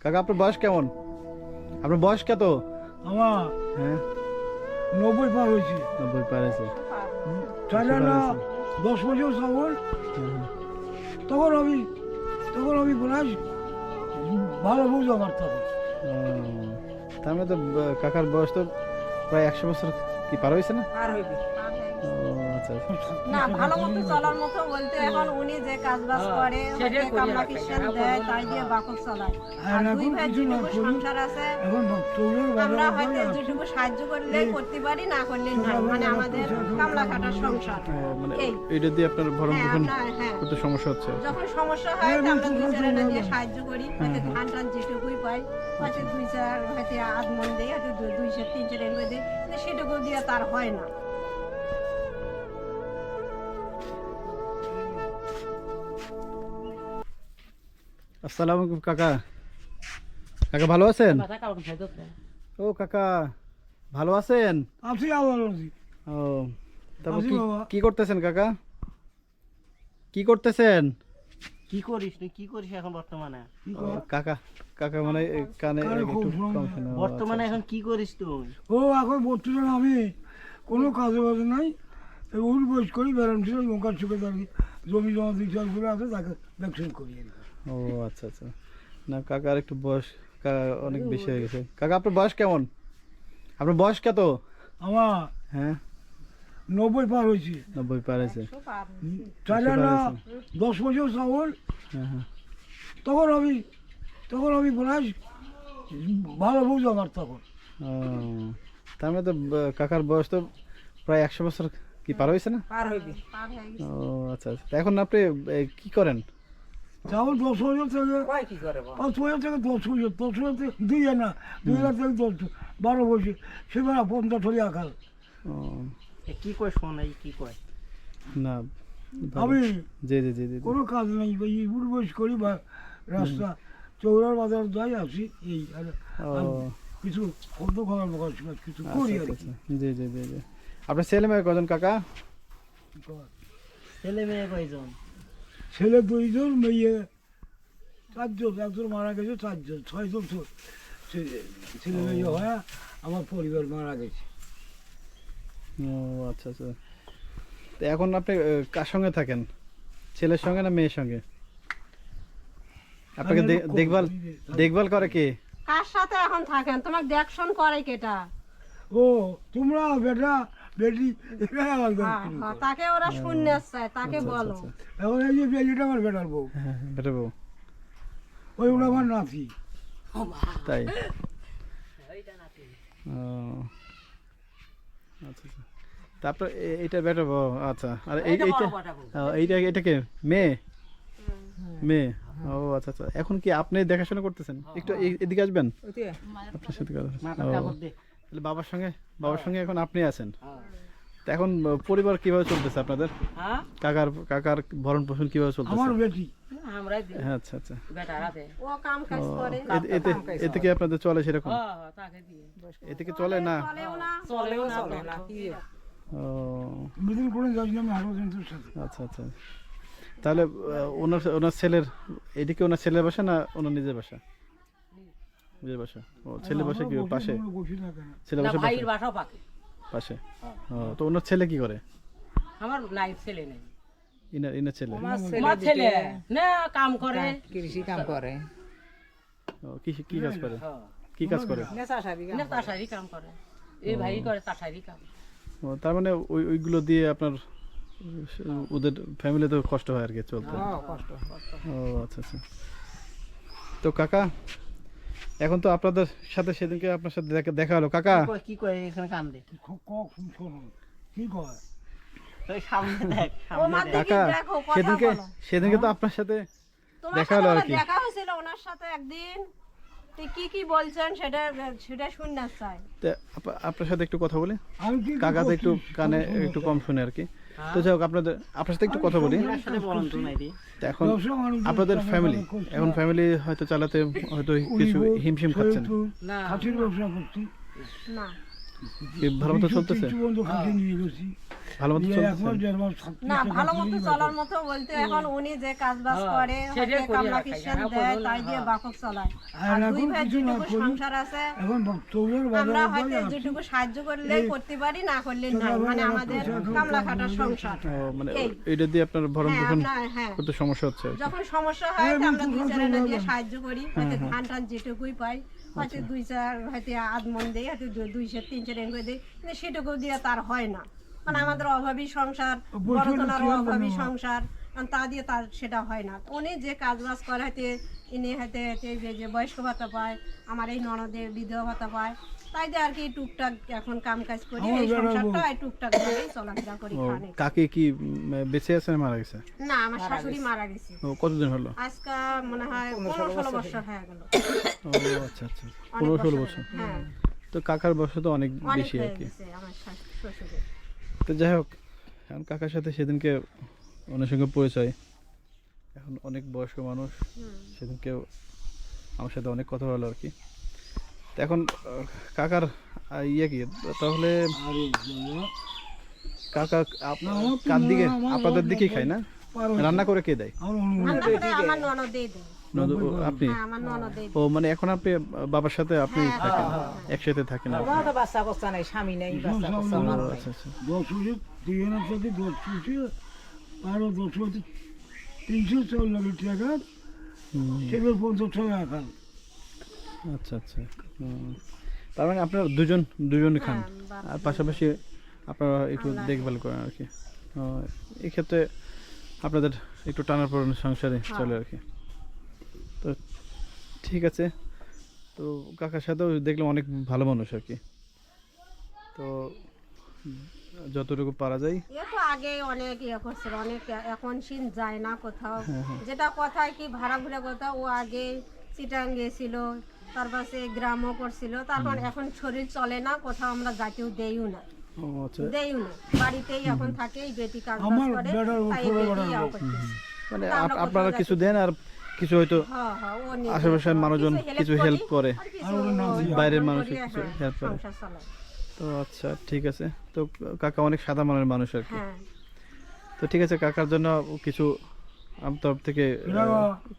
কাকা আপনার বয়স কেমন? আপনার বয়স কত? আমার হ্যাঁ 90 পার হয়েছে। 90 পার হয়েছে। চাইলে না 10 বছর তখন তখন আমি প্রায় ভালো বুঝতে পারতাম। তার মানে তো কাকার বয়স তো প্রায় 100 বছর কি পার হয়েছে না? পার হইবে। ও আচ্ছা আচ্ছা। না ভালো মতো চলার মতো বলতে এখন উনি যে কাজ বাজ করে সেটাই হচ্ছে করি কামলা রাখে। কিষান এখন দেয় বলুন তাই দিয়ে বাকর চালায় আর আর এখন দুই ভাই কিছু না যেটুকু করি। সংসার আছে এখন চৌলের আমরা বাজার হয়তো যেটুকু সাহায্য করলে করতে পারি না করলে নাই মানে আমাদের কামলা খাটার সংসার মানে এই এইটা দিয়ে আপনার ভরণ হ্যাঁ, পোষণ আপনার, হ্যাঁ। করতে সমস্যা হচ্ছে। যখন সমস্যা হয় তো আমরা দুই চারটা দিয়ে সাহায্য করি হয়তো ধান টান যেটুকুই পাই হয়তো দুই চার হয়তো আধ মন দেয় হয়তো 200-300 এর মধ্যে কিন্তু সেটুকু দিয়ে তার হয় না। আসসালামু আলাইকুম কাকা। কাকা ভালো আছেন? মাথা কালকে খাইতো তো। ও কাকা ভালো আছেন? আছি আবার আছি। ও তারপর আছি কি বাবা। কি করতেছেন কাকা? কি করতেছেন? কি করিস তুই কি করিস এখন বর্তমানে? ও, কাকা কাকা মানে কানে কানে একটু খুব শোনা কম যায়। শোনা। ও, বর্তমানে আচ্ছা, এখন কি করিস তুই? ও এখন বর্তমানে আমি কোনো কাজে বাজে নাই, উঠ বয়স করি বেড়ান ছিল নৌকার চোখে দাঁড়িয়ে জমি জমা দিক করে আছে তাকে ভ্যাকসিন করি আর কি। ও আচ্ছা আচ্ছা। না কাকার একটু বয়স অনেক বেশি হয়ে গেছে। কাকা আপনার বয়স কেমন? আপনার বয়স কত? আমার হ্যাঁ 90 পার হয়েছে। 90 পার হয়েছে। চাইলে না 10 বছর তখন হ্যাঁ হ্যাঁ। তখন আমি প্রায় ভালো বুঝতে পারতাম। ও, তার মানে তো কাকার বয়স তো প্রায় 100 বছর কি পার হয়েছে না? পার হইবে। পার হয়ে গেছে। ও আচ্ছা আচ্ছা। তা এখন আপনি কি করেন? তখন 10 বছর থেকে কয় কি করে বল? 5 বছর থেকে 10 বছর থেকে 2000 থেকে 12 বছর সেবার 50 ছড়ি আকাল। ও এ কি কয় শোনাই কি কয়? না ভালো। আমি জি জি জি জি জি। কোনো কাজ নেই এই উঠ বয়স করি বা রাস্তা চৌরার বাজার যাই আসি এই আর আর ও কিছু শব্দ খাওয়ার প্রকাশ কিছু আচ্ছা করি আর আচ্ছা কি। আচ্ছা। জি জি জি জি। আপনার ছেলে মেয়ে কজন কাকা? ছেলে মেয়ে কয়জন? ছেলে 2জন মেয়ে 4জন, একজন মারা গেছে 4জন 6জন ছেলে মেয়ে হয় আমার পরিবার মারা গেছে। ও আচ্ছা আচ্ছা। তো এখন আপনি কার সঙ্গে থাকেন? ছেলের সঙ্গে না মেয়ের সঙ্গে? আপনাকে আমি এরকম দেখভাল করি। দেখভাল করে কে? কার সাথে এখন থাকেন তোমাকে দেখশন করে কেটা? ও তোমরা বেটা বেটি এরা আমার ঘরে হ্যাঁ, শুরু হ্যাঁ, করো। তাকে ওরা শূন্য চায় তাকে বলো। এখন এই যে বেটিটা আমার বেটার বউ, হ্যাঁ বেটা বউ। ওই ওরা আমার নাতি। তাই ও আচ্ছা আচ্ছা। তারপর এইটা বেটা বউ। আচ্ছা আর এইটা এইটা বড় কথা বল। এইটা কে? মেয়ে? মেয়ে। ও আচ্ছা আচ্ছা। এখন কি আপনি দেখাশোনা করতেছেন? একটু এদিকে আসবেন, আপনার সাথে কথা আছে। মাথা ও, কাপড় দে। তাহলে বাবার সঙ্গে এখন আপনি আছেন। হ্যাঁ। তা এখন পরিবার কিভাবে চলতেছে আপনাদের? হ্যাঁ? কাকার ভরণ পোষণ কিভাবে চলতেছে? আমার বেটি আমরাই দিই। হ্যাঁ আচ্ছা আচ্ছা। বেটা রাতে। ও কাম কাজ করে এতে কি আপনাদের চলে সেরকম? হ্যাঁ হ্যাঁ, তাকে দিয়ে। এতে কি চলে না? চলেও না চলেও না কি? ও মিদিন করে যাচ্ছি আমি আরো জনের সাথে। আচ্ছা আচ্ছা। তাহলে ওনার ছেলের এদিকে ওনার ছেলের বাসা না ওনার নিজের বাসা? নিজের বাসা। ও ছেলে বাসা কি আমরা পাশে? বসি না কেন? ছেলে না বাসা ভাইয়ের বাসাও পাকে। পাশে। ও তো ওনার ছেলে কি করে? আমার নাই ছেলে নেই। ইনার ছেলে। আমার ছেলে না কাম করে। কৃষি কাম করে ও কি কাজ করে? হ্যাঁ। কি কাজ করে? না তাসারি কাম করে। এই ভাই করে তাসারি কাম। ও তার মানে ওইগুলো দিয়ে আপনার ওদের ফ্যামিলি তো কষ্ট হয় আর কি চলতে। ও আচ্ছা আচ্ছা। তো কাকা এখন তো আপনাদের সাথে সেদিনকে আপনার সাথে দেখা হলো কাকা। কি কয় এখানে কান্দে? কখন শোনো কি কয় ওই সামনে দেখ ও সামনে মার দেখ। দিকে কাকা দেখো কথা সেদিনকে বলো সেদিনকে তো আপনার সাথে তোমার দেখা সাথে হলো আর ওনার কি। দেখা হয়েছিল ওনার সাথে একদিন তুই কি বলছেন সেটা শুনতে চাই। তো আপনার সাথে একটু কথা বলি। আমি কি কাকা তো একটু করছি? কানে একটু কম শুনে আর কি। তো যাই হোক আপনার সাথে একটু কথা বলি। ওনার সাথে বলুন তো নাই দি। তো এখন ব্যবসা বাণিজ্য আপনাদের কেমন ফ্যামিলি করছি? এখন ফ্যামিলি হয়তো চালাতে হয়তো কিছু হিমশিম খাচ্ছেন। না। খাসির ব্যবসা করছি, না কি ভালো মতো চলতেছে? কিছু বন্ধু খাসি নিয়ে গেছি। ভালো মতো দিয়ে চলছে? এখন যেরকম না ভালো মতো চলার মতো বলতে এখন উনি যে কাজ বাজ করে সেটাই হয়তো করি কামলা আর খাই, কিষান আর দেয় করবো না, তাই দিয়ে বাপক চালায় আর আর এখন দুই ভাই কিছু না যেটুকু করি। সংসার আছে এখন তৈলের আমরা বাজার হয়তো যেটুকু সাহায্য করলে করতে পারি না করলে না মানে আমাদের কামলা খাটার সংসার ও, মানে এই। এটা দিয়ে আপনার ভরণ হ্যাঁ পোষণ আপনার হ্যাঁ করতে সমস্যা হচ্ছে আর কি। যখন সমস্যা হয় তো আমরা দুই চার আনা দিয়ে সাহায্য করি হয়তো ধান টান যেটুকুই পাই হয়তো দুই চার হয়তো আধ মন দেয় হয়তো 200-300 টাকা করে দেয় কিন্তু সেটুকু দিয়ে তার হয় না মানে আমাদের অভাবী সংসার বড়তনার অভাবী সংসার কারণ তা দিয়ে তার সেটা হয় না উনি যে কাজ বাজ করে হয়তো ইনি হয়তো যে বয়স্ক ভাতা পায় আমার এই ননদের বিধবা ভাতা পায় তাই দিয়ে আর কি টুকটাক এখন কাম কাজ করি এই সংসারটা এই টুকটাক ভাবেই চলাফেরা করি ও, খানে কাকে কি বেঁচে আছে না মারা গেছে? না আমার শাশুড়ি মারা গেছে ও, কতদিন হলো? আজকে মনে হয় 15-16 বছর হয়ে গেল ও আচ্ছা আচ্ছা, অনেক 15-16 বছর, বছর। হ্যাঁ তো কাকার বয়স তো অনেক অনেক বেশি আর হয়ে কি। গেছে আমার শ্বশুরের তো যাই হোক, এখন কাকার সাথে সেদিনকে ওনার সঙ্গে পরিচয়, এখন অনেক বয়স্ক মানুষ, সেদিনকে আমার সাথে অনেক কথা বলো আর কি। তো এখন কাকার ইয়ে কি তাহলে আরে বাবা, কাকা কার দিকে আপনাদের দিকেই খায় না? রান্না করে কে দেয়? আমার অনুমান রান্না করে আমার ননদেই দেয় আপনি? হ্যাঁ আমার ননদেই ও মানে এখন আপনি বাবার সাথে আপনি থাকেন, একসাথে থাকেন আর কি। আমার তো বাচ্চা কচ্চা নাই, স্বামী নেই, বাচ্চা কচ্চা আমার ও, নাই। আচ্ছা আচ্ছা। 10 বছর 3 সাথে 10 বছর আরো 10 বছর 340 টাকা হুম, সেগুলো 50 টাকা খান আচ্ছা আচ্ছা। তার মানে আপনারা দুজন খান আর পাশাপাশি আপনারা একটু দেখভাল করেন আর কি। ও, এই ক্ষেত্রে আপনাদের একটু টানাপোড়েন সংসারে চলে আর কি। তো ঠিক আছে, তো কাকার সাথেও দেখলাম অনেক ভালো মানুষ আর কি। তো যতটুকু পারা যায় এ তো আগে অনেক ইয়ে করছিল অনেক এখন সিন যায় না কোথাও হ্যাঁ, হ্যাঁ। যেটা কথায় কি ভাড়া ঘুরে কোথাও ও আগে চিটাং গেছিল তার পাশে গ্রামও করছিল তারপর এখন শরীর চলে না কোথাও আমরা যাইতেও দেইও না ও আচ্ছা, দেইও না বাড়িতেই এখন থাকে এই বেটি কাজ বাজ আমার করে বেটার তাই উপরে বেটি বেটার ইয়াও লোক। করতেছে। মানে তা আমরা আপনারা কোথাও কিছু দেন আর কিছু হয়তো হ্যাঁ হ্যাঁ ও নিজে আশেপাশের মানুষজন কিছু করি, হেল্প করে, আর কিছু আর ওরা না দিয়ে। বাইরের অর্জন মানুষ করি, কিছু হ্যাঁ, হেল্প করে। সংসার চালাই। তো আচ্ছা ঠিক আছে, তো কাকা অনেক সাদা মনের মানুষ আর কি। হ্যাঁ তো ঠিক আছে, কাকার জন্য কিছু আমার তরফ থেকে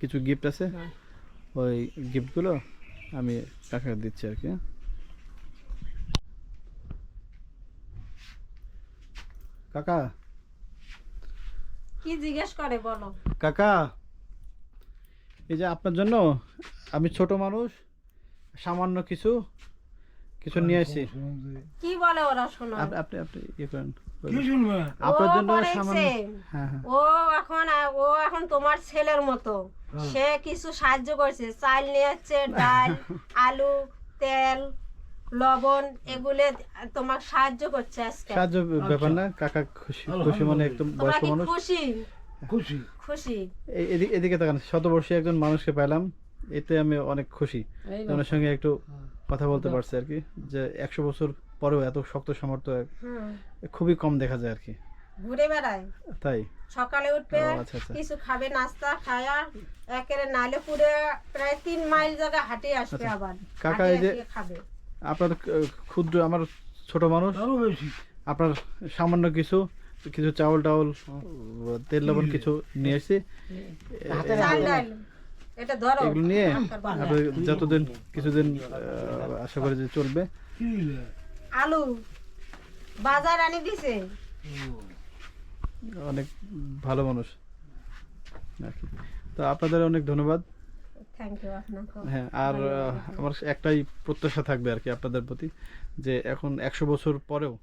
কিছু গিফট আছে, ওই গিফটগুলো আমি কাকাকে দিচ্ছি আর কি। হ্যাঁ? কাকা কি জিজ্ঞেস করে বলো কাকা, এই যে আপনার জন্য আমি ছোট মানুষ সামান্য কিছু নিয়ে আসছি। কি বলে ওরা শোনো আপনি আপনি ইয়ে করেন, কি শুনবে আপনার ও জন্য করেছে। সামান্য। হ্যাঁ হ্যাঁ, ও এখন তোমার ছেলের মতো সে কিছু সাহায্য করছে চাল নিয়ে যাচ্ছে ডাল আলু তেল লবণ এগুলো তোমার সাহায্য করছে আজকে সাহায্য ব্যাপার না কাকা, খুশি খুশি মনে একদম তোমরা বয়স্ক কি মানুষ। খুশি খুশি খুশি এদিকে তাকান, শতবর্ষী একজন মানুষকে পেলাম, এতে আমি অনেক খুশি। ওনার সঙ্গে একটু কথা বলতে পারছি আর কি, যে 100 বছর পরেও এত শক্ত সামর্থ্য হুম খুবই কম দেখা যায় আর কি। ঘুরে বেড়ায় তাই সকালে উঠবে ও, আচ্ছা, আচ্ছা। কিছু খাবে নাস্তা খায়া একেবারে নালে পুরে প্রায় 3 মাইল জায়গা হাঁটে আসবে আচ্ছা। আবার কাকা, হাঁটে এই যে- এসে খাবে আপনার ক্ষুদ্র, আমার ছোট মানুষ, আরো বেশি আপনার সামান্য কিছু চাউল টাউল তেল লবণ কিছু নিয়ে এসেছি, চাল ডাল এটা ধরো এগুলো নিয়ে আপনার বাবা। আপনি যতদিন কিছুদিন আশা করি যে চলবে। কি হইলো? আলু বাজার আনি দিছে অনেক ভালো মানুষ আর কি। তো আপনাদের অনেক ধন্যবাদ। থ্যাংক ইউ আপনাকে হ্যাঁ, আর আমার একটাই প্রত্যাশা থাকবে আর কি আপনাদের প্রতি, যে এখন 100 বছর পরেও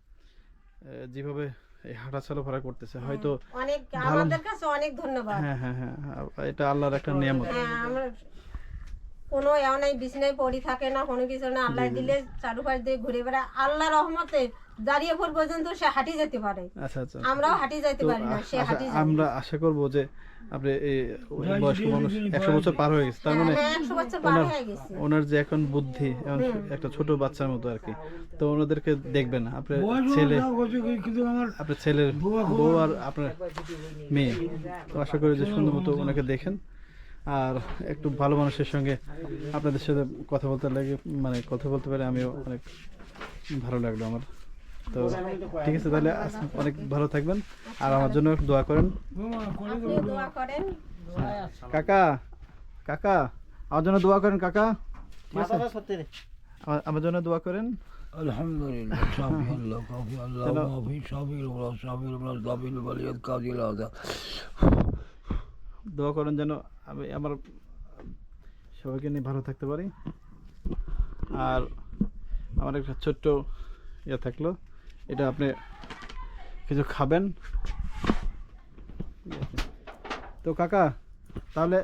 যেভাবে এই হাঁটা চলাফেরা করতেছে, হয়তো অনেক ভালো- আমাদের কাছে অনেক ধন্যবাদ হ্যাঁ হ্যাঁ হ্যাঁ, এটা আল্লাহর একটা নিয়ামত। হ্যাঁ আমরা কোনো এমনই বিছনায় পড়ি থাকে না কোনো কিছু না আল্লাহ দিলে চারুপাশ দিয়ে ঘুরে বেড়ায় আল্লাহ রহমতে দাঁড়িয়ে পর পর্যন্ত সে হাঁটি যেতে পারে আচ্ছা আচ্ছা, আমরাও হাঁটি যেতে তো পারি না সে হাঁটি যায় আমরা আশা করব যে আপনি এই বয়স্ক মানুষ 100 বছর পার হয়ে গেছে, তার মানে 100 বছর পার হয়ে গেছে ওনার যে এখন বুদ্ধি, এখন একটা ছোট বাচ্চার মতো আর কি। তো ওনাদেরকে দেখবেন, আপনার বয়স ছেলে, হলো বছর কিন্তু আমার আপনার ছেলের বউ আর আপনার মেয়ে, তো আশা করি যে সুন্দর মতো ওনাকে দেখেন। আর একটু ভালো মানুষের সঙ্গে আপনাদের সাথে কথা বলতে লাগে, মানে কথা বলতে পারে আমিও অনেক ভালো লাগলো আমার। তো ঠিক আছে, তাহলে অনেক ভালো থাকবেন আর আমার জন্য একটু দোয়া করেন। আপনিও দোয়া করেন। কাকা কাকা আমার জন্য দোয়া করেন কাকা, ঠিক আছে? আমার জন্য দোয়া করেন। আলহামদুলিল্লাহ সাফি আল্লাহ কাফি আল্লাহ মাফি সাবিল ওয়া সাবিল ওয়া সাবিল ওয়ালিয়াত কাদিল আদা। দোয়া করেন যেন আমি আমার সবাইকে নিয়ে ভালো থাকতে পারি। আর আমার একটা ছোট্ট ইয়ে থাকলো, এটা আপনি কিছু খাবেন। তো কাকা তাহলে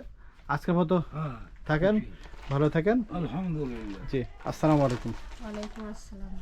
আজকের মতো হ্যাঁ থাকেন, ভালো থাকেন। আলহামদুলিল্লাহ। জি, আসসালামু আলাইকুম। ওয়ালাইকুম আসসালাম।